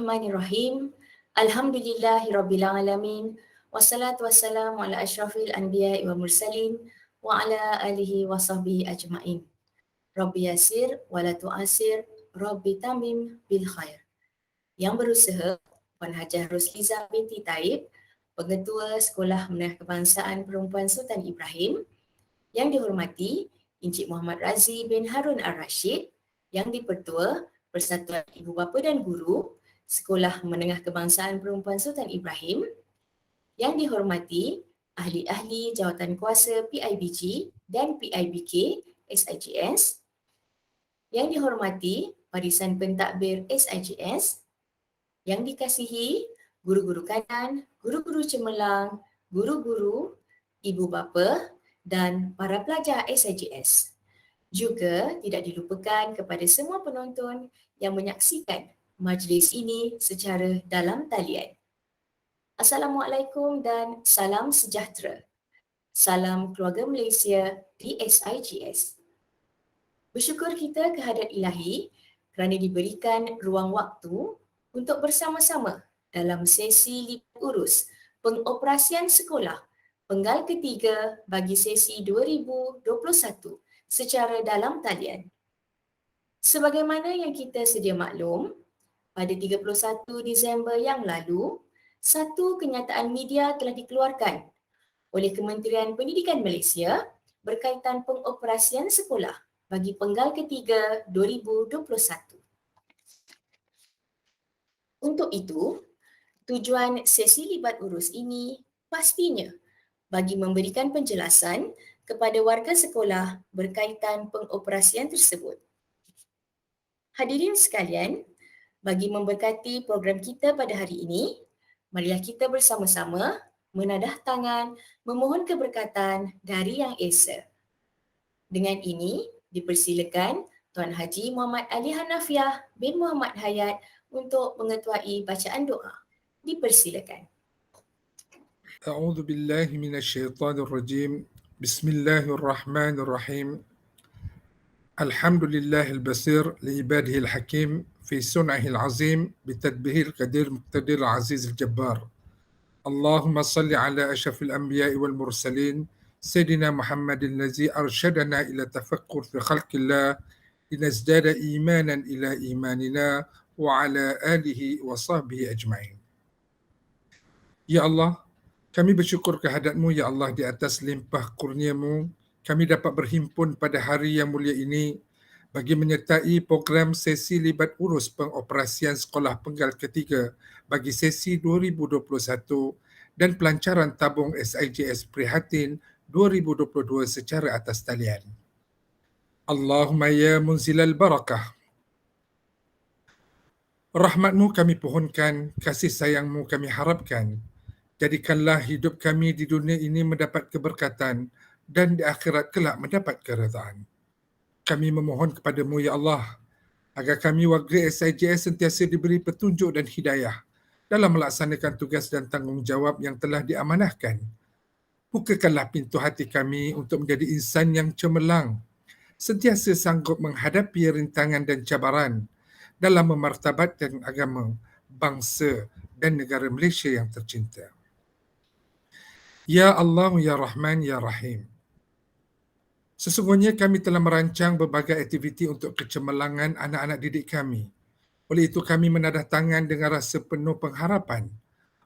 Bismillahirrahmanirrahim. Alhamdulillahirrabbilalamin. Wassalatu wassalamu ala asyrafil anbiya'i wa mursalin wa ala alihi wa sahbihi ajma'in. Rabbi yasir wa la tu'asir, Rabbi tamim bil khair. Yang berusaha, Puan Hajah Rosliza binti Taib, Pengetua Sekolah Menengah Kebangsaan Perempuan Sultan Ibrahim. Yang dihormati Encik Muhammad Razi bin Harun Ar-Rashid, Yang di-Pertua Persatuan Ibu Bapa dan Guru Sekolah Menengah Kebangsaan Perempuan Sultan Ibrahim. Yang dihormati ahli-ahli jawatan kuasa PIBG dan PIBK SIGS. Yang dihormati barisan pentadbir SIGS. Yang dikasihi guru-guru kanan, guru-guru cemerlang, guru-guru, ibu bapa dan para pelajar SIGS. Juga tidak dilupakan kepada semua penonton yang menyaksikan majlis ini secara dalam talian. Assalamualaikum dan salam sejahtera. Salam keluarga Malaysia di SIGS. Bersyukur kita kehadrat Ilahi kerana diberikan ruang waktu untuk bersama-sama dalam sesi lipat urus pengoperasian sekolah penggal ketiga bagi sesi 2021 secara dalam talian. Sebagaimana yang kita sedia maklum, pada 31 Disember yang lalu, satu kenyataan media telah dikeluarkan oleh Kementerian Pendidikan Malaysia berkaitan pengoperasian sekolah bagi penggal ketiga 2021. Untuk itu, tujuan sesi libat urus ini pastinya bagi memberikan penjelasan kepada warga sekolah berkaitan pengoperasian tersebut. Hadirin sekalian, bagi memberkati program kita pada hari ini, marilah kita bersama-sama menadah tangan memohon keberkatan dari Yang Esa. Dengan ini, dipersilakan Tuan Haji Muhammad Ali Hanafiah bin Muhammad Hayat untuk mengetuai bacaan doa. Dipersilakan. أعوذ بالله من الشيطان الرجيم بسم الله الرحمن الرحيم الحمد لله البصير لعباده الحكيم في صنعه العظيم بتدبيره القدير المقتدر العزيز الجبار اللهم صل على أشرف الأنبياء والمرسلين سيدنا محمد الذي أرشدنا إلى تفكر في خلق الله لنزداد إيمانا إلى إيماننا وعلى آله وصحبه أجمعين. Ya Allah, kami bersyukur kehadrat-Mu, Ya Allah, di atas limpah kurnia-Mu. Kami dapat berhimpun pada hari yang mulia ini bagi menyertai program sesi libat urus pengoperasian sekolah penggal ketiga bagi sesi 2021 dan pelancaran tabung SIGS Prihatin 2022 secara atas talian. Allahumma ya munzilal barakah. Rahmat-Mu kami pohonkan, kasih sayang-Mu kami harapkan. Jadikanlah hidup kami di dunia ini mendapat keberkatan dan di akhirat kelak mendapat keredaan. Kami memohon kepada-Mu, Ya Allah, agar kami warga SIGS sentiasa diberi petunjuk dan hidayah dalam melaksanakan tugas dan tanggungjawab yang telah diamanahkan. Bukakanlah pintu hati kami untuk menjadi insan yang cemerlang, sentiasa sanggup menghadapi rintangan dan cabaran dalam memartabatkan agama, bangsa dan negara Malaysia yang tercinta. Ya Allah, Ya Rahman, Ya Rahim. Sesungguhnya kami telah merancang berbagai aktiviti untuk kecemerlangan anak-anak didik kami. Oleh itu kami menadah tangan dengan rasa penuh pengharapan,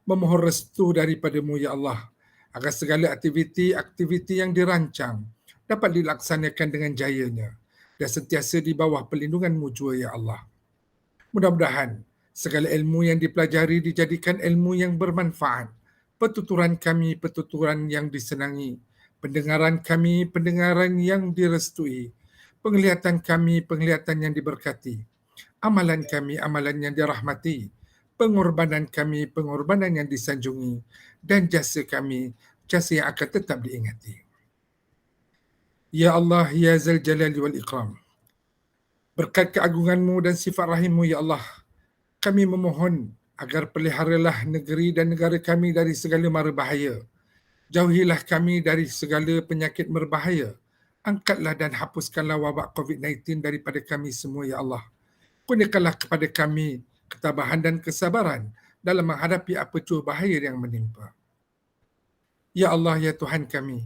memohon restu daripada-Mu, Ya Allah, agar segala aktiviti yang dirancang dapat dilaksanakan dengan jayanya dan sentiasa di bawah perlindungan-Mu jua, Ya Allah. Mudah-mudahan segala ilmu yang dipelajari dijadikan ilmu yang bermanfaat, petuturan kami petuturan yang disenangi, pendengaran kami pendengaran yang direstui, penglihatan kami penglihatan yang diberkati, amalan kami amalan yang dirahmati, pengorbanan kami pengorbanan yang disanjungi, dan jasa kami jasa yang akan tetap diingati. Ya Allah, Ya Zal Jalali wal Ikram, berkat keagungan-Mu dan sifat rahim-Mu, Ya Allah, kami memohon agar peliharalah negeri dan negara kami dari segala mara bahaya. Jauhilah kami dari segala penyakit berbahaya. Angkatlah dan hapuskanlah wabak COVID-19 daripada kami semua, Ya Allah. Kurniakanlah kepada kami ketabahan dan kesabaran dalam menghadapi apa jua bahaya yang menimpa. Ya Allah, ya Tuhan kami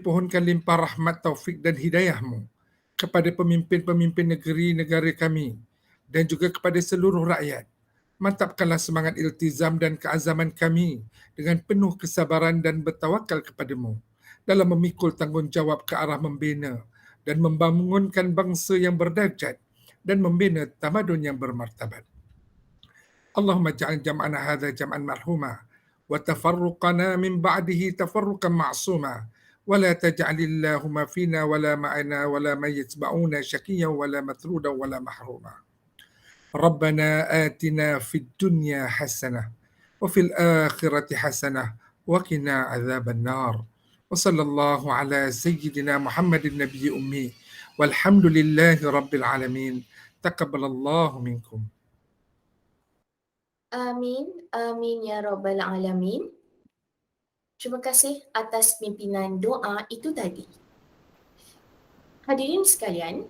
pohonkan limpah rahmat, taufik dan hidayah-Mu kepada pemimpin-pemimpin negeri-negara kami dan juga kepada seluruh rakyat. Mantapkanlah semangat iltizam dan keazaman kami dengan penuh kesabaran dan bertawakal kepadamu dalam memikul tanggungjawab ke arah membina dan membangunkan bangsa yang berdarjat dan membina tamadun yang bermartabat. Allahumma ja'al jam'ana hadha jam'an marhuma wa tafarruqana min ba'dihi tafarruqan ma'suma wa la taj'al Allahumma fina wa la ma'ana wa la man yatba'una syaqiyyan wa la matrudan wa la mahruma. ربنا آتنا في الدنيا حسنة وفي الآخرة حسنة وقنا عذاب النار وصلى الله على سيدنا محمد النبي أمي والحمد لله رب العالمين تقبل الله منكم. Amin, amin ya Rabbal Alamin. Terima kasih atas pimpinan doa itu tadi. Hadirin sekalian,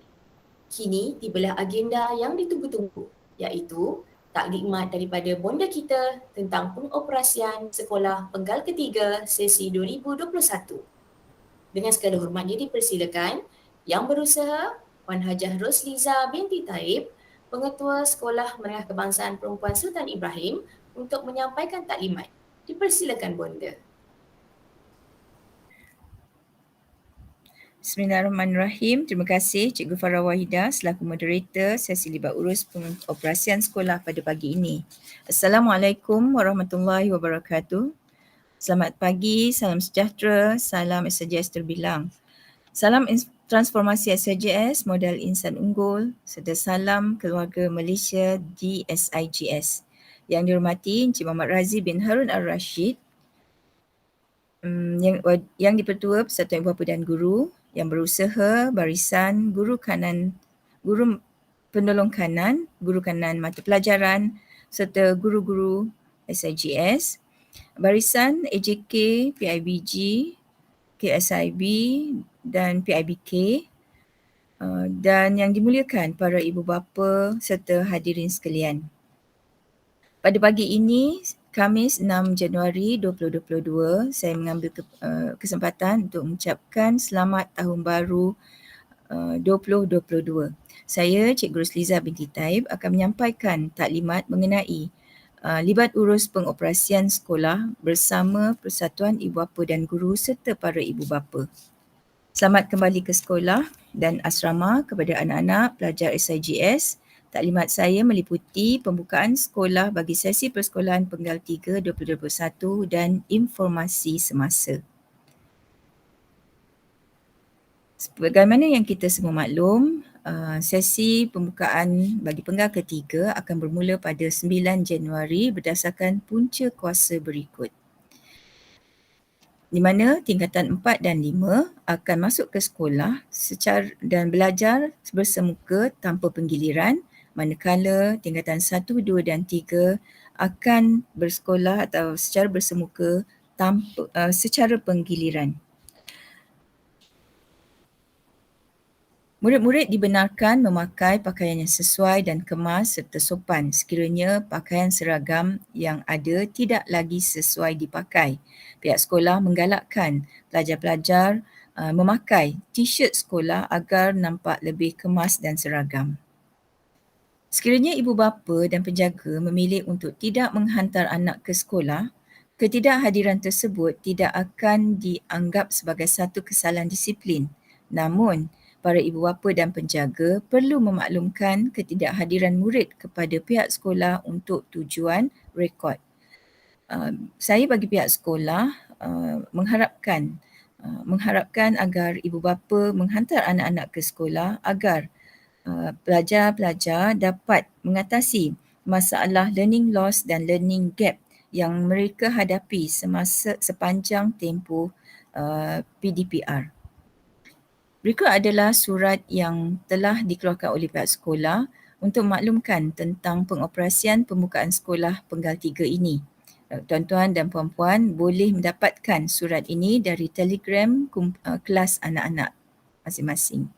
kini tibalah agenda yang ditunggu-tunggu, iaitu taklimat daripada bonda kita tentang pengoperasian Sekolah Penggal Ketiga sesi 2021. Dengan segala hormatnya dipersilakan Yang Berusaha Puan Hajah Rosliza binti Taib, Pengetua Sekolah Menengah Kebangsaan Perempuan Sultan Ibrahim untuk menyampaikan taklimat. Dipersilakan bonda. Bismillahirrahmanirrahim. Terima kasih Cikgu Farah Wahidah selaku moderator sesi libat urus pengoperasian sekolah pada pagi ini. Assalamualaikum warahmatullahi wabarakatuh. Selamat pagi, salam sejahtera, salam SJS terbilang. Salam transformasi SJS modal insan unggul serta salam keluarga Malaysia DSIGS. Yang dihormati Encik Muhammad Razi bin Harun Al-Rashid, yang dipertua Persatuan Ibu Bapa dan Guru, yang berusaha barisan guru penolong kanan, guru kanan mata pelajaran serta guru-guru SIGS, barisan AJK, PIBG, KSIB dan PIBK, dan yang dimuliakan para ibu bapa serta hadirin sekalian. Pada pagi ini, Khamis 6 Januari 2022, saya mengambil kesempatan untuk mengucapkan selamat tahun baru 2022. Saya Cikgu Rosliza binti Taib akan menyampaikan taklimat mengenai libat urus pengoperasian sekolah bersama Persatuan Ibu Bapa dan Guru serta para ibu bapa. Selamat kembali ke sekolah dan asrama kepada anak-anak pelajar SIGS. Taklimat saya meliputi pembukaan sekolah bagi sesi persekolahan Penggal 3 2021 dan informasi semasa. Sebagaimana yang kita semua maklum, sesi pembukaan bagi Penggal ketiga akan bermula pada 9 Januari berdasarkan punca kuasa berikut. Di mana tingkatan 4 dan 5 akan masuk ke sekolah dan belajar bersemuka tanpa penggiliran, manakala tingkatan 1, 2 dan 3 akan bersekolah atau secara bersemuka secara penggiliran. Murid-murid dibenarkan memakai pakaian yang sesuai dan kemas serta sopan sekiranya pakaian seragam yang ada tidak lagi sesuai dipakai. Pihak sekolah menggalakkan pelajar-pelajar memakai t-shirt sekolah agar nampak lebih kemas dan seragam. Sekiranya ibu bapa dan penjaga memilih untuk tidak menghantar anak ke sekolah, ketidakhadiran tersebut tidak akan dianggap sebagai satu kesalahan disiplin. Namun, para ibu bapa dan penjaga perlu memaklumkan ketidakhadiran murid kepada pihak sekolah untuk tujuan rekod. Saya bagi pihak sekolah mengharapkan agar ibu bapa menghantar anak-anak ke sekolah agar pelajar-pelajar dapat mengatasi masalah learning loss dan learning gap yang mereka hadapi sepanjang tempoh PDPR. Berikut adalah surat yang telah dikeluarkan oleh pihak sekolah untuk maklumkan tentang pengoperasian pembukaan sekolah Penggal 3 ini. Tuan-tuan dan puan-puan boleh mendapatkan surat ini dari Telegram kelas anak-anak masing-masing.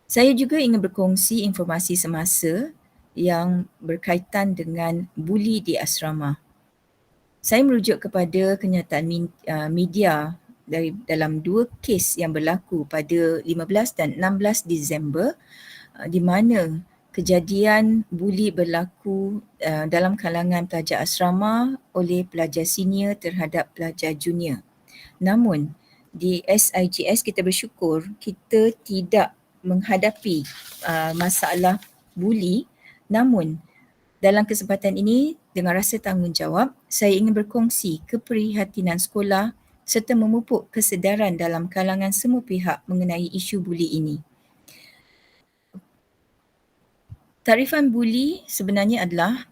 Saya juga ingin berkongsi informasi semasa yang berkaitan dengan buli di asrama. Saya merujuk kepada kenyataan media dalam 2 kes yang berlaku pada 15 dan 16 Disember di mana kejadian buli berlaku dalam kalangan pelajar asrama oleh pelajar senior terhadap pelajar junior. Namun di SIGS kita bersyukur kita tidak menghadapi masalah buli, namun dalam kesempatan ini dengan rasa tanggungjawab saya ingin berkongsi keprihatinan sekolah serta memupuk kesedaran dalam kalangan semua pihak mengenai isu buli ini. Takrifan buli sebenarnya adalah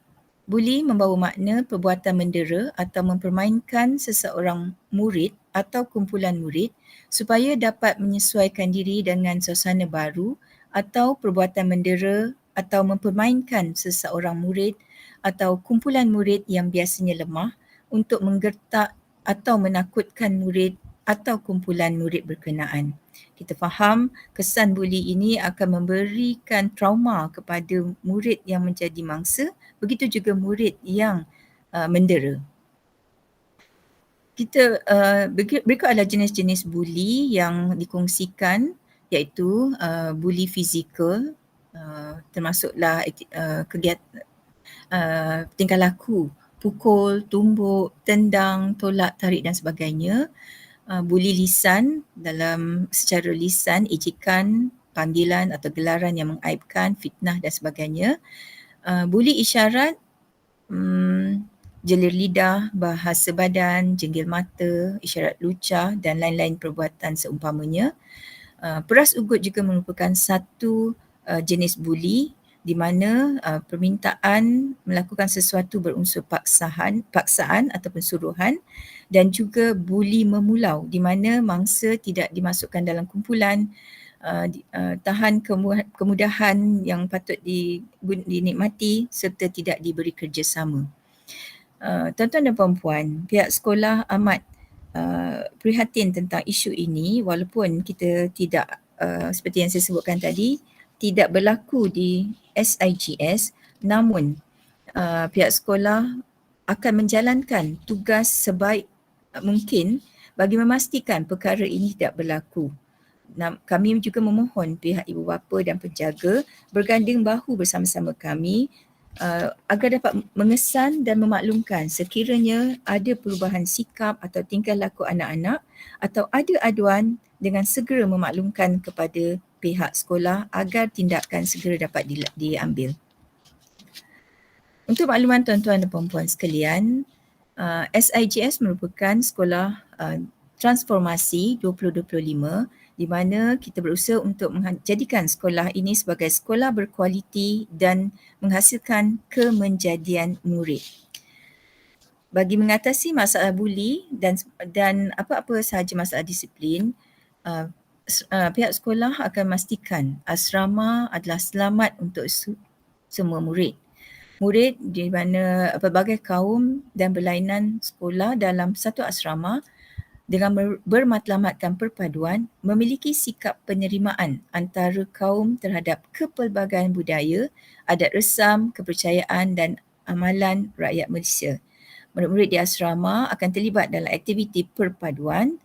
buli membawa makna perbuatan mendera atau mempermainkan seseorang murid atau kumpulan murid supaya dapat menyesuaikan diri dengan suasana baru atau perbuatan mendera atau mempermainkan seseorang murid atau kumpulan murid yang biasanya lemah untuk menggertak atau menakutkan murid atau kumpulan murid berkenaan. Kita faham kesan buli ini akan memberikan trauma kepada murid yang menjadi mangsa, begitu juga murid yang mendera. Berikut adalah jenis-jenis buli yang dikongsikan iaitu buli fizikal, termasuklah tingkah laku, pukul, tumbuk, tendang, tolak, tarik dan sebagainya. Buli lisan secara lisan, ejekan, panggilan atau gelaran yang mengaibkan, fitnah dan sebagainya. Buli isyarat, jelir lidah, bahasa badan, jenggil mata, isyarat lucah dan lain-lain perbuatan seumpamanya. Peras ugut juga merupakan satu jenis buli di mana permintaan melakukan sesuatu berunsur paksaan ataupun suruhan, dan juga buli memulau di mana mangsa tidak dimasukkan dalam kumpulan, tahan kemudahan yang patut dinikmati serta tidak diberi kerjasama. Tuan-tuan dan puan-puan, pihak sekolah amat prihatin tentang isu ini walaupun kita tidak seperti yang saya sebutkan tadi tidak berlaku di SIGS, namun pihak sekolah akan menjalankan tugas sebaik mungkin bagi memastikan perkara ini tidak berlaku. Kami juga memohon pihak ibu bapa dan penjaga berganding bahu bersama-sama kami agar dapat mengesan dan memaklumkan sekiranya ada perubahan sikap atau tingkah laku anak-anak atau ada aduan dengan segera memaklumkan kepada pihak sekolah agar tindakan segera dapat diambil. Untuk makluman tuan-tuan dan puan-puan sekalian, SIGS merupakan sekolah transformasi 2025 di mana kita berusaha untuk menjadikan sekolah ini sebagai sekolah berkualiti dan menghasilkan kemenjadian murid. Bagi mengatasi masalah buli dan apa-apa sahaja masalah disiplin, pihak sekolah akan memastikan asrama adalah selamat untuk semua murid. Murid di mana pelbagai kaum dan berlainan sekolah dalam satu asrama dengan bermatlamatkan perpaduan memiliki sikap penerimaan antara kaum terhadap kepelbagaian budaya, adat resam, kepercayaan dan amalan rakyat Malaysia. Murid-murid di asrama akan terlibat dalam aktiviti perpaduan,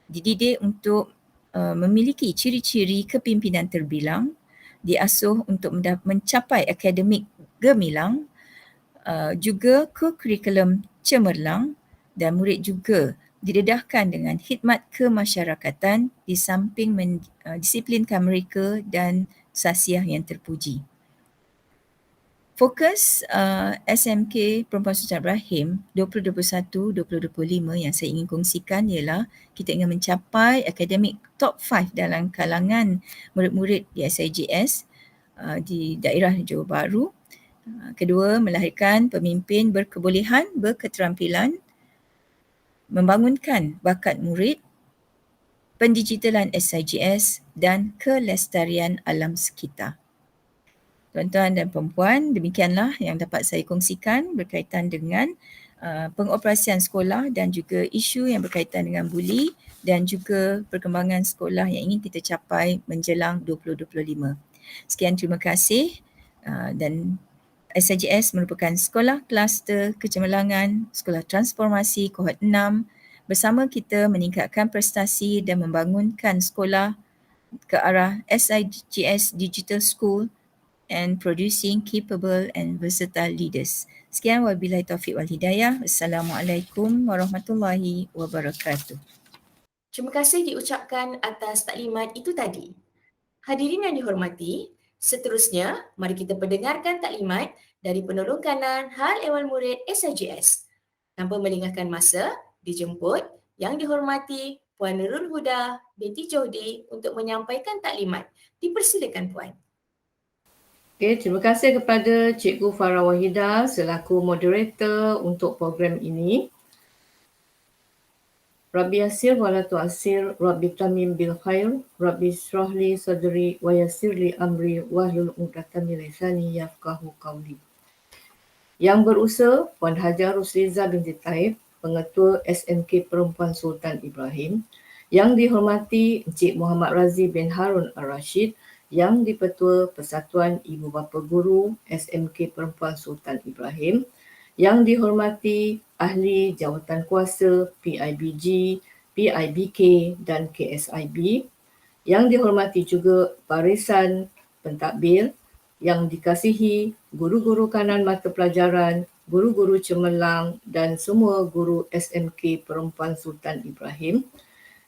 dididik untuk memiliki ciri-ciri kepimpinan terbilang, diasuh untuk mencapai akademik gemilang, juga kurikulum cemerlang, dan murid juga didedahkan dengan khidmat kemasyarakatan di samping disiplinkan mereka dan sasiah yang terpuji. Fokus SMK Perempuan Sultan Ibrahim 2021-2025 yang saya ingin kongsikan ialah kita ingin mencapai akademik top 5 dalam kalangan murid-murid di SIGS di daerah Johor Bahru. Kedua, melahirkan pemimpin berkebolehan, berketerampilan, membangunkan bakat murid, pendigitalan SIGS dan kelestarian alam sekitar. Tuan-tuan dan perempuan, demikianlah yang dapat saya kongsikan berkaitan dengan pengoperasian sekolah dan juga isu yang berkaitan dengan buli dan juga perkembangan sekolah yang ingin kita capai menjelang 2025. Sekian, terima kasih dan SIGS merupakan sekolah kluster kecemerlangan, sekolah transformasi kohort 6. Bersama kita meningkatkan prestasi dan membangunkan sekolah ke arah SIGS Digital School and producing capable and versatile leaders. Sekian, wabillahi taufiq wal hidayah. Assalamualaikum warahmatullahi wabarakatuh. Terima kasih diucapkan atas taklimat itu tadi. Hadirin yang dihormati, seterusnya mari kita pendengarkan taklimat dari penolong kanan Hal Ehwal Murid SIGS. Tanpa melengahkan masa, dijemput Yang dihormati Puan Nurul Huda binti Johdi untuk menyampaikan taklimat. Dipersilakan Puan. Okey, terima kasih kepada Cikgu Farah Wahidah selaku moderator untuk program ini. Rabbi Yasir wa la tu'assir, Rabbi Tamim bil khair, Rabbi Shrah li sadri wa yassir li amri wahlul 'uqdatam min lisani yafqahu qawli. Yang berusaha Puan Hajar Rusliza binti Taib, Pengetua SMK Perempuan Sultan Ibrahim. Yang dihormati Encik Muhammad Razi bin Harun Ar-Rashid, Yang di-Petua Persatuan Ibu Bapa Guru SMK Perempuan Sultan Ibrahim. Yang dihormati Ahli Jawatan Kuasa PIBG, PIBK dan KSIB. Yang dihormati juga barisan pentadbir, yang dikasihi guru-guru kanan mata pelajaran, guru-guru cemerlang dan semua guru SMK Perempuan Sultan Ibrahim.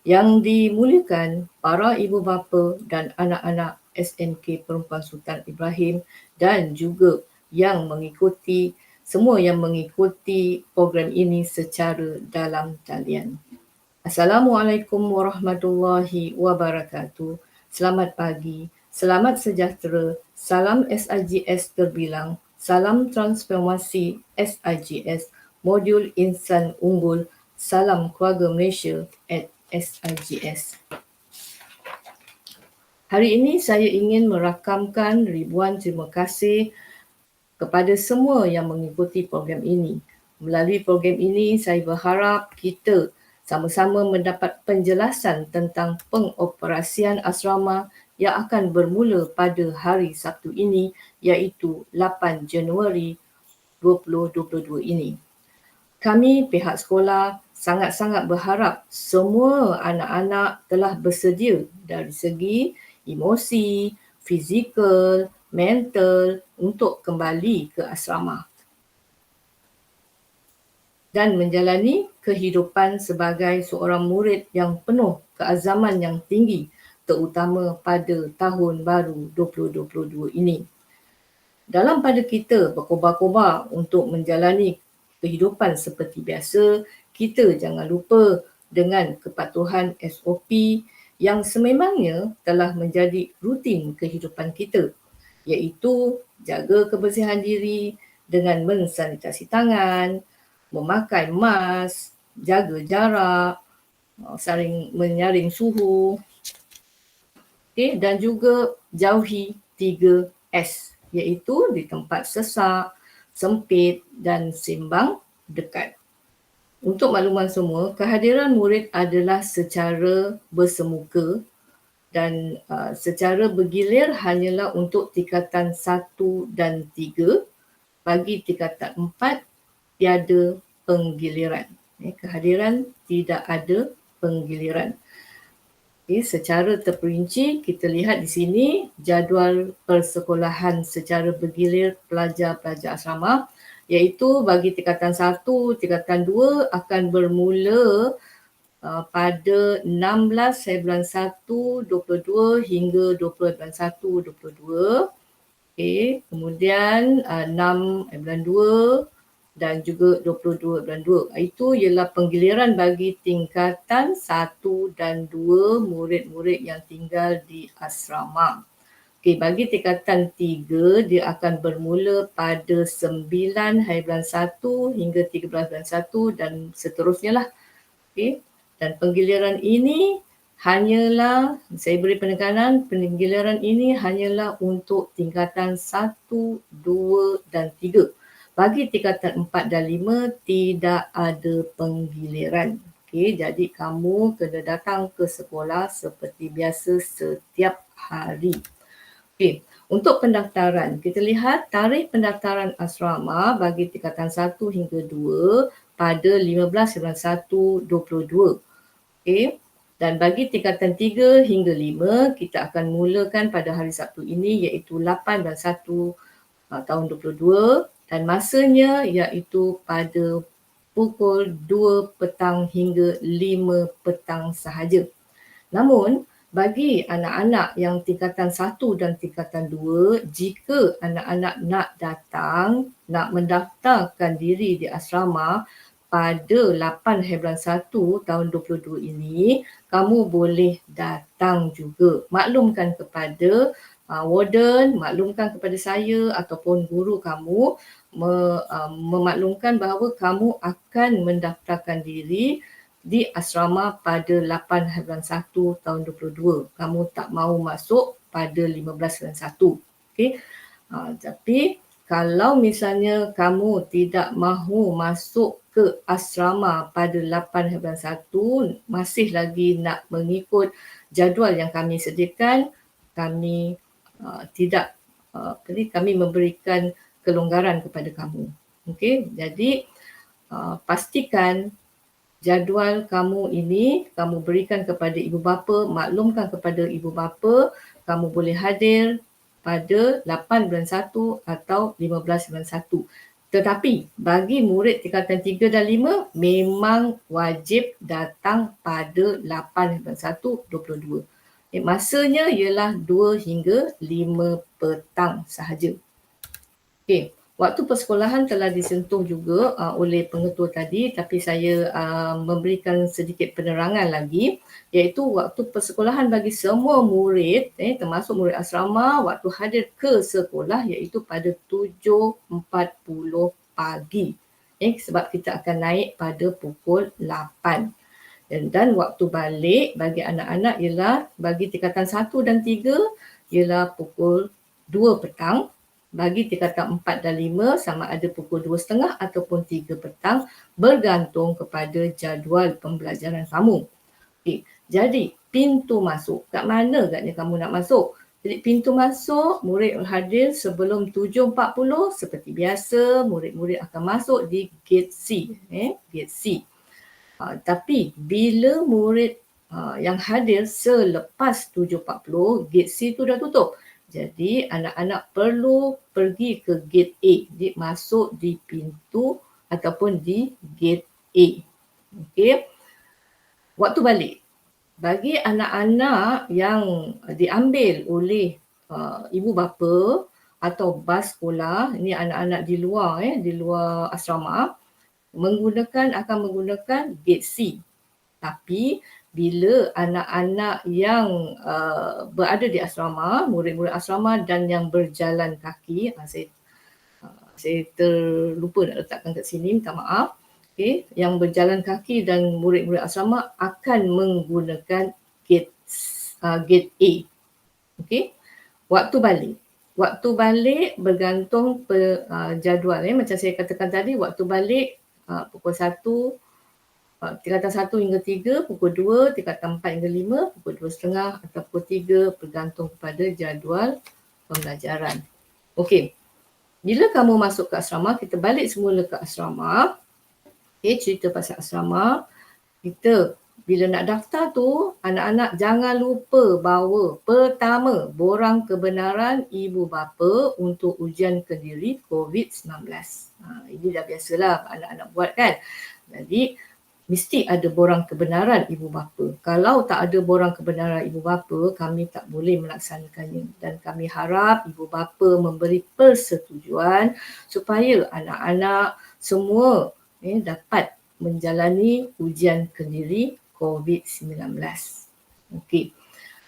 Yang dimuliakan para ibu bapa dan anak-anak SMK Perempuan Sultan Ibrahim dan juga semua yang mengikuti program ini secara dalam talian. Assalamualaikum warahmatullahi wabarakatuh. Selamat pagi, selamat sejahtera, salam SIGS terbilang, salam transformasi SIGS, modul insan unggul, salam keluarga Malaysia at SIGS. Hari ini saya ingin merakamkan ribuan terima kasih kepada semua yang mengikuti program ini. Melalui program ini, saya berharap kita sama-sama mendapat penjelasan tentang pengoperasian asrama yang akan bermula pada hari Sabtu ini, iaitu 8 Januari 2022 ini. Kami pihak sekolah sangat-sangat berharap semua anak-anak telah bersedia dari segi emosi, fizikal, mental untuk kembali ke asrama dan menjalani kehidupan sebagai seorang murid yang penuh keazaman yang tinggi, terutama pada tahun baru 2022 ini. Dalam pada kita berkobar-kobar untuk menjalani kehidupan seperti biasa, kita jangan lupa dengan kepatuhan SOP yang sememangnya telah menjadi rutin kehidupan kita, iaitu jaga kebersihan diri dengan mensanitasi tangan, memakai mask, jaga jarak, saling menyaring suhu, dan juga jauhi 3S, iaitu di tempat sesak, sempit dan sembang dekat. Untuk makluman semua, kehadiran murid adalah secara bersemuka dan secara bergilir hanyalah untuk tingkatan 1 dan 3. Bagi tingkatan 4, tiada penggiliran. Kehadiran tidak ada penggiliran. Secara terperinci, kita lihat di sini jadual persekolahan secara bergilir pelajar-pelajar asrama, iaitu bagi tingkatan 1, tingkatan 2 akan bermula pada 16 bulan 1, 22 hingga 20 bulan 1, 22. Kemudian 6 bulan 2 dan juga 22 bulan 2. Itu ialah penggiliran bagi tingkatan 1 dan 2 murid-murid yang tinggal di asrama. Bagi tingkatan 3, dia akan bermula pada 9 bulan 1 hingga 13 bulan 1 dan seterusnya lah. Dan penggiliran ini hanyalah, saya beri penekanan, penggiliran ini hanyalah untuk tingkatan 1, 2 dan 3. Bagi tingkatan 4 dan 5 tidak ada penggiliran. Jadi kamu kena datang ke sekolah seperti biasa setiap hari. Untuk pendaftaran, kita lihat tarikh pendaftaran asrama bagi tingkatan 1 hingga 2 pada 15/1/22. Okey. Dan bagi tingkatan 3 hingga 5, kita akan mulakan pada hari Sabtu ini iaitu 8/1 tahun 22 dan masanya iaitu pada pukul 2 petang hingga 5 petang sahaja. Namun, bagi anak-anak yang tingkatan 1 dan tingkatan 2, jika anak-anak nak datang, nak mendaftarkan diri di asrama pada 8/1 tahun 22 ini, kamu boleh datang juga. Maklumkan kepada warden, maklumkan kepada saya ataupun guru kamu, memaklumkan bahawa kamu akan mendaftarkan diri di asrama pada 8/1 tahun 22. Kamu tak mahu masuk pada 15/1. Okey. Tapi kalau misalnya kamu tidak mahu masuk ke asrama pada 8/1, masih lagi nak mengikut jadual yang kami sediakan, kami kami memberikan kelonggaran kepada kamu. Okey. Jadi pastikan jadual kamu ini kamu berikan kepada ibu bapa, maklumkan kepada ibu bapa kamu boleh hadir pada 8/1 atau 15/1. Tetapi bagi murid tingkatan 3 dan 5 memang wajib datang pada 8/1/22. Masanya ialah 2 hingga 5 petang sahaja. Okey. Waktu persekolahan telah disentuh juga oleh pengetua tadi, tapi saya memberikan sedikit penerangan lagi, iaitu waktu persekolahan bagi semua murid, termasuk murid asrama, waktu hadir ke sekolah iaitu pada 7.40 pagi. Sebab kita akan naik pada pukul 8. Dan waktu balik bagi anak-anak ialah bagi tingkatan 1 dan 3 ialah pukul 2 petang. Bagi tingkatan 4 dan 5 sama ada pukul 2.30 ataupun 3 petang bergantung kepada jadual pembelajaran kamu. Okay. Jadi pintu masuk, kat mana agaknya kamu nak masuk? Jadi pintu masuk, murid hadir sebelum 7.40 seperti biasa, murid-murid akan masuk di gate C. Gate C. Tapi bila murid yang hadir selepas 7.40, gate C tu dah tutup. Jadi anak-anak perlu pergi ke gate A, jadi masuk di pintu ataupun di gate A. Okey. Waktu balik. Bagi anak-anak yang diambil oleh ibu bapa atau bas sekolah, ini anak-anak di luar asrama, akan menggunakan gate C. Tapi bila anak-anak yang berada di asrama, murid-murid asrama dan yang berjalan kaki, saya terlupa nak letakkan kat sini, minta maaf. Okay. Yang berjalan kaki dan murid-murid asrama akan menggunakan gate A. Okay. Waktu balik bergantung jadual. Macam saya katakan tadi, waktu balik pukul 1, tingkatan 1 hingga 3, pukul 2, tingkatan 4 hingga 5, pukul 2.30 atau pukul 3 bergantung kepada jadual pembelajaran. Okey. Bila kamu masuk ke asrama, kita balik semula ke asrama. Okey, cerita pasal asrama. Kita bila nak daftar tu, anak-anak jangan lupa bawa pertama borang kebenaran ibu bapa untuk ujian kendiri COVID-19. Ini dah biasalah anak-anak buat kan. Jadi mesti ada borang kebenaran ibu bapa. Kalau tak ada borang kebenaran ibu bapa, kami tak boleh melaksanakannya. Dan kami harap ibu bapa memberi persetujuan supaya anak-anak semua dapat menjalani ujian kendiri COVID-19. Okey.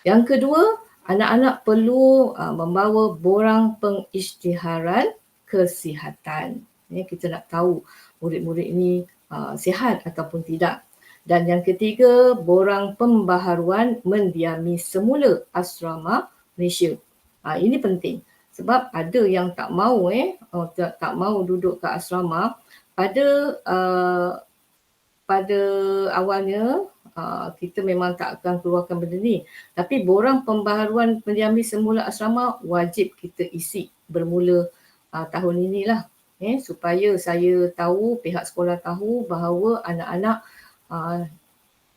Yang kedua, anak-anak perlu membawa borang pengisytiharan kesihatan. Kita nak tahu murid-murid ini sihat ataupun tidak. Dan yang ketiga, borang pembaharuan mendiami semula asrama Malaysia. Ini penting sebab ada yang tak mahu tak mahu duduk ke asrama pada awalnya kita memang tak akan keluarkan benda ni. Tapi borang pembaharuan pendiami semula asrama wajib kita isi bermula tahun inilah. Supaya saya tahu, pihak sekolah tahu bahawa anak-anak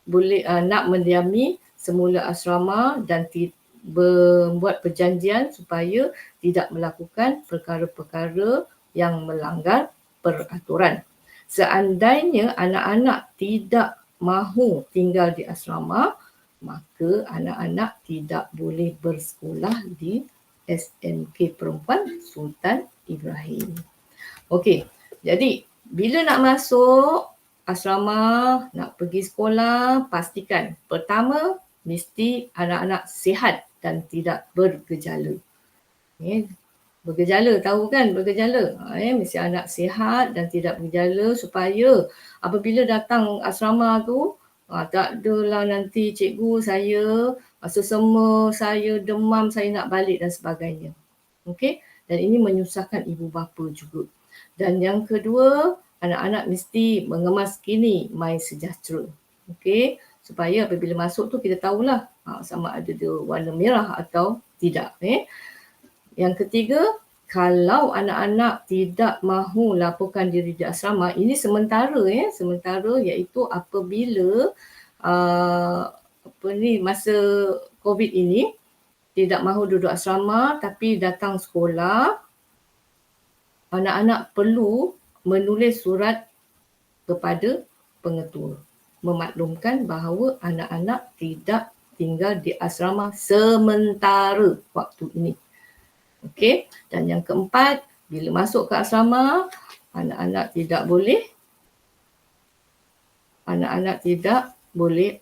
boleh nak mendiami semula asrama dan membuat perjanjian supaya tidak melakukan perkara-perkara yang melanggar peraturan. Seandainya anak-anak tidak mahu tinggal di asrama, maka anak-anak tidak boleh bersekolah di SMK Perempuan Sultan Ibrahim. Okey, jadi bila nak masuk asrama, nak pergi sekolah, pastikan pertama mesti anak-anak sihat dan tidak bergejala. Bergejala, tahu kan bergejala? Mesti anak sihat dan tidak bergejala supaya apabila datang asrama tu, tak adalah nanti cikgu saya sesama, saya demam, saya nak balik dan sebagainya. Okey? Dan ini menyusahkan ibu bapa juga. Dan yang kedua, anak-anak mesti mengemas kini MySejahtera. Okey? Supaya apabila masuk tu kita tahulah sama ada dia warna merah atau tidak. Yang ketiga, kalau anak-anak tidak mahu laporkan diri di asrama, ini sementara sementara iaitu apabila masa COVID ini tidak mahu duduk asrama tapi datang sekolah, anak-anak perlu menulis surat kepada pengetua memaklumkan bahawa anak-anak tidak tinggal di asrama sementara waktu ini. Okey, dan yang keempat, bila masuk ke asrama, anak-anak tidak boleh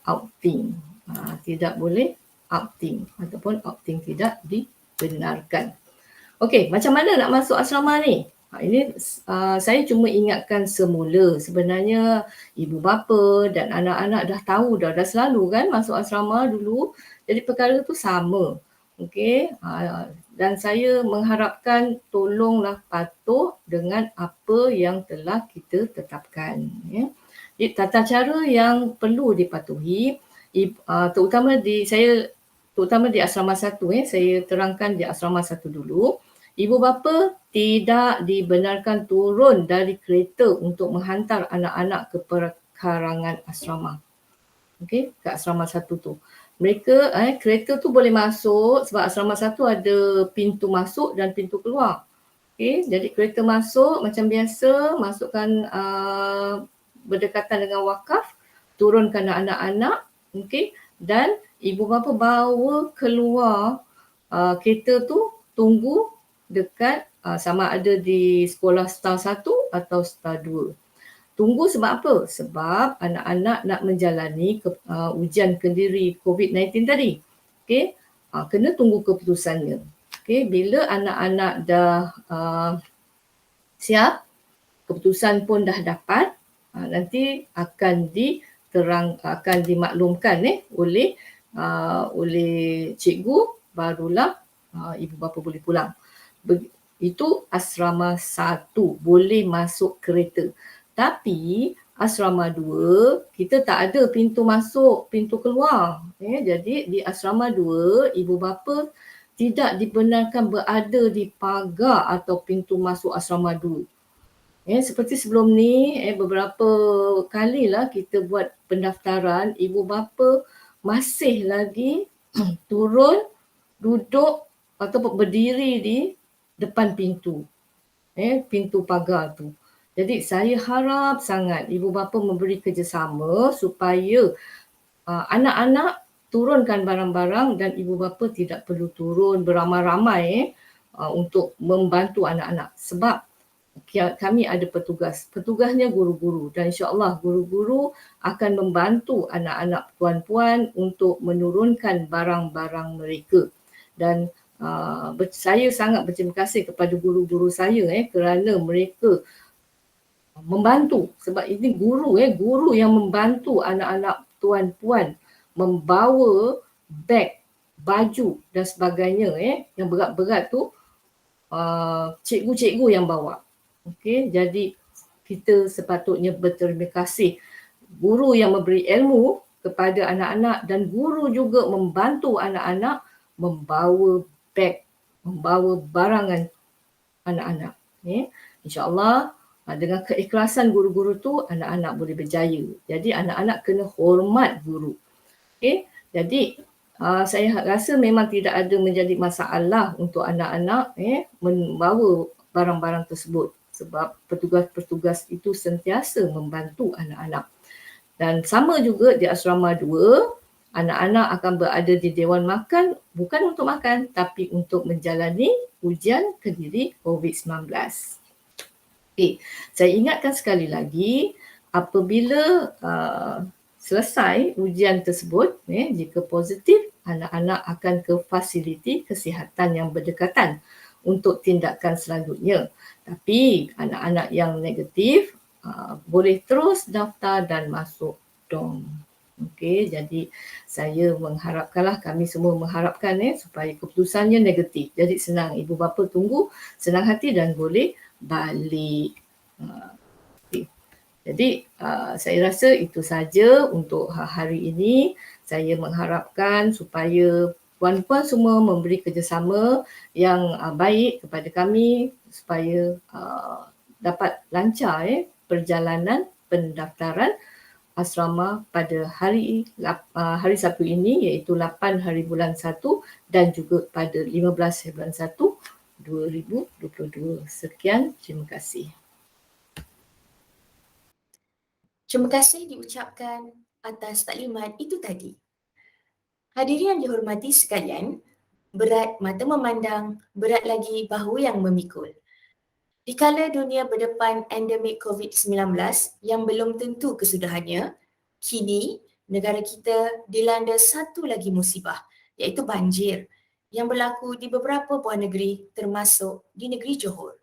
outing. Tidak boleh outing ataupun outing tidak dibenarkan. Okey, macam mana nak masuk asrama ni? Ini saya cuma ingatkan semula. Sebenarnya ibu bapa dan anak-anak dah tahu dah selalu kan masuk asrama dulu. Jadi perkara tu sama. Okey, dan saya mengharapkan tolonglah patuh dengan apa yang telah kita tetapkan. Jadi tata cara yang perlu dipatuhi, terutama di asrama 1, saya terangkan di asrama 1 dulu. Ibu bapa tidak dibenarkan turun dari kereta untuk menghantar anak-anak ke perkarangan asrama. Okey, ke asrama 1 tu. Mereka kereta tu boleh masuk sebab asrama 1 ada pintu masuk dan pintu keluar. Okey, jadi kereta masuk macam biasa, masukkan berdekatan dengan wakaf, turunkan anak-anak, okey, dan ibu bapa bawa keluar kereta tu, tunggu dekat sama ada di sekolah star 1 atau star 2. Tunggu sebab apa? Sebab anak-anak nak menjalani ujian kendiri COVID-19 tadi. Okey, kena tunggu keputusannya. Okey, bila anak-anak dah siap, keputusan pun dah dapat, nanti akan dimaklumkan oleh cikgu, barulah ibu bapa boleh pulang. Itu asrama 1 boleh masuk kereta. Tapi asrama 2 kita tak ada pintu masuk, pintu keluar. Jadi di asrama 2 ibu bapa tidak dibenarkan berada di pagar atau pintu masuk asrama 2. Seperti sebelum ni beberapa kalilah kita buat pendaftaran, ibu bapa masih lagi turun, duduk atau berdiri di depan pintu. Pintu pagar tu. Jadi saya harap sangat ibu bapa memberi kerjasama supaya anak-anak turunkan barang-barang dan ibu bapa tidak perlu turun beramai-ramai untuk membantu anak-anak. Sebab kami ada petugas. Petugasnya guru-guru dan insya-Allah guru-guru akan membantu anak-anak puan-puan untuk menurunkan barang-barang mereka. Dan saya sangat berterima kasih kepada guru-guru saya kerana mereka membantu, sebab ini guru yang membantu anak-anak tuan-puan membawa beg, baju dan sebagainya yang berat-berat tu cikgu-cikgu yang bawa. Okey, jadi kita sepatutnya berterima kasih guru yang memberi ilmu kepada anak-anak dan guru juga membantu anak-anak membawa beg, membawa barangan anak-anak. InsyaAllah dengan keikhlasan guru-guru tu anak-anak boleh berjaya. Jadi anak-anak kena hormat guru. Jadi saya rasa memang tidak ada menjadi masalah untuk anak-anak membawa barang-barang tersebut sebab petugas-petugas itu sentiasa membantu anak-anak. Dan sama juga di asrama 2, anak-anak akan berada di Dewan Makan bukan untuk makan tapi untuk menjalani ujian kendiri COVID-19. Saya ingatkan sekali lagi, apabila selesai ujian tersebut, jika positif, anak-anak akan ke fasiliti kesihatan yang berdekatan untuk tindakan selanjutnya. Tapi anak-anak yang negatif boleh terus daftar dan masuk dorm. Jadi saya mengharapkanlah, kami semua mengharapkan supaya keputusannya negatif. Jadi senang, ibu bapa tunggu senang hati dan boleh balik. Jadi saya rasa itu saja untuk hari ini. Saya mengharapkan supaya puan-puan semua memberi kerjasama yang baik kepada kami supaya dapat lancar perjalanan pendaftaran asrama pada hari Sabtu ini, iaitu 8 hari bulan 1 dan juga pada 15 hari bulan 1 2022. Sekian, terima kasih. Terima kasih diucapkan atas taklimat itu tadi. Hadirin yang dihormati sekalian, berat mata memandang, berat lagi bahu yang memikul. Dikala dunia berdepan endemik COVID-19 yang belum tentu kesudahannya, kini negara kita dilanda satu lagi musibah, iaitu banjir yang berlaku di beberapa buah negeri termasuk di negeri Johor.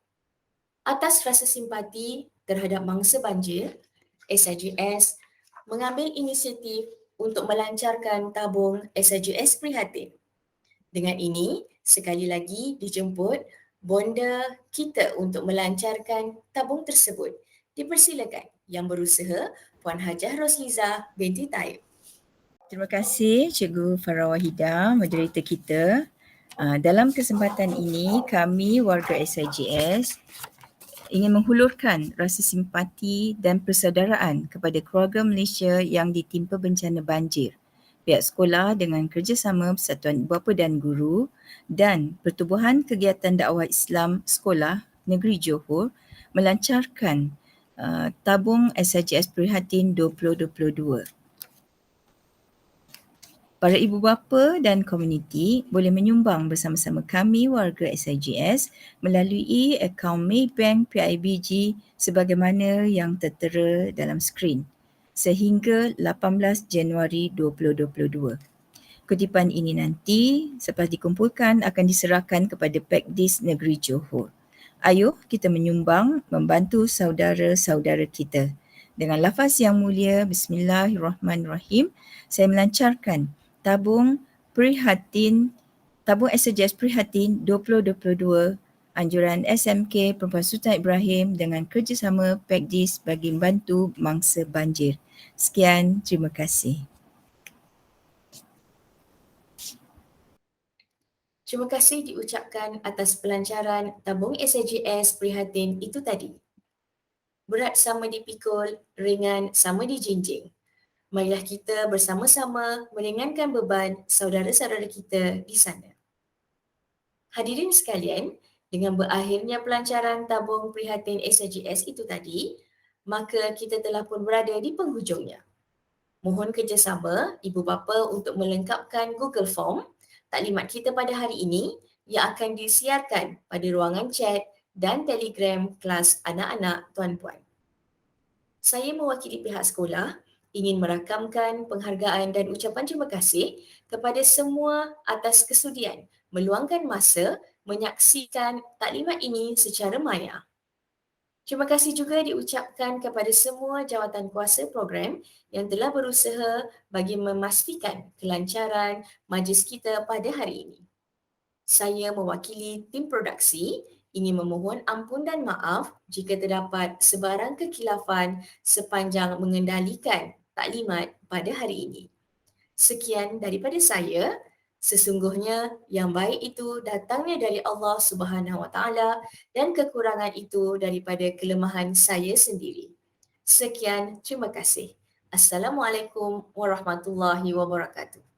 Atas rasa simpati terhadap mangsa banjir, SIGS mengambil inisiatif untuk melancarkan tabung SIGS Prihatin. Dengan ini, sekali lagi dijemput bonda kita untuk melancarkan tabung tersebut. Dipersilakan yang berusaha Puan Hajah Rosliza binti Taib. Terima kasih Cikgu Farah Wahida, moderator kita. Dalam kesempatan ini, kami warga SIGS ingin menghulurkan rasa simpati dan persaudaraan kepada keluarga Malaysia yang ditimpa bencana banjir. Pihak sekolah dengan kerjasama Persatuan Ibu Bapa dan Guru dan Pertubuhan Kegiatan Dakwah Islam Sekolah Negeri Johor melancarkan tabung SIGS Prihatin 2022. Para ibu bapa dan komuniti boleh menyumbang bersama-sama kami warga SIGS melalui akaun Maybank PIBG sebagaimana yang tertera dalam skrin sehingga 18 Januari 2022. Kutipan ini nanti selepas dikumpulkan akan diserahkan kepada Pekdis Negeri Johor. Ayuh kita menyumbang membantu saudara-saudara kita. Dengan lafaz yang mulia, Bismillahirrahmanirrahim, saya melancarkan tabung SIGS Prihatin 2022 anjuran SMK Perempuan Sultan Ibrahim dengan kerjasama Pekdis bagi membantu mangsa banjir. Sekian, terima kasih. Terima kasih diucapkan atas pelancaran tabung SIGS Prihatin itu tadi. Berat sama dipikul, ringan sama dijinjing. Marilah kita bersama-sama meringankan beban saudara-saudara kita di sana. Hadirin sekalian, dengan berakhirnya pelancaran tabung Prihatin SIGS itu tadi, maka kita telah pun berada di penghujungnya. Mohon kerjasama ibu bapa untuk melengkapkan Google Form taklimat kita pada hari ini yang akan disiarkan pada ruangan chat dan telegram kelas anak-anak tuan-puan. Saya mewakili pihak sekolah ingin merakamkan penghargaan dan ucapan terima kasih kepada semua atas kesudian meluangkan masa menyaksikan taklimat ini secara maya. Terima kasih juga diucapkan kepada semua jawatan kuasa program yang telah berusaha bagi memastikan kelancaran majlis kita pada hari ini. Saya mewakili tim produksi ingin memohon ampun dan maaf jika terdapat sebarang kekhilafan sepanjang mengendalikan taklimat pada hari ini. Sekian daripada saya. Sesungguhnya yang baik itu datangnya dari Allah Subhanahu Wa Taala dan kekurangan itu daripada kelemahan saya sendiri. Sekian, terima kasih. Assalamualaikum warahmatullahi wabarakatuh.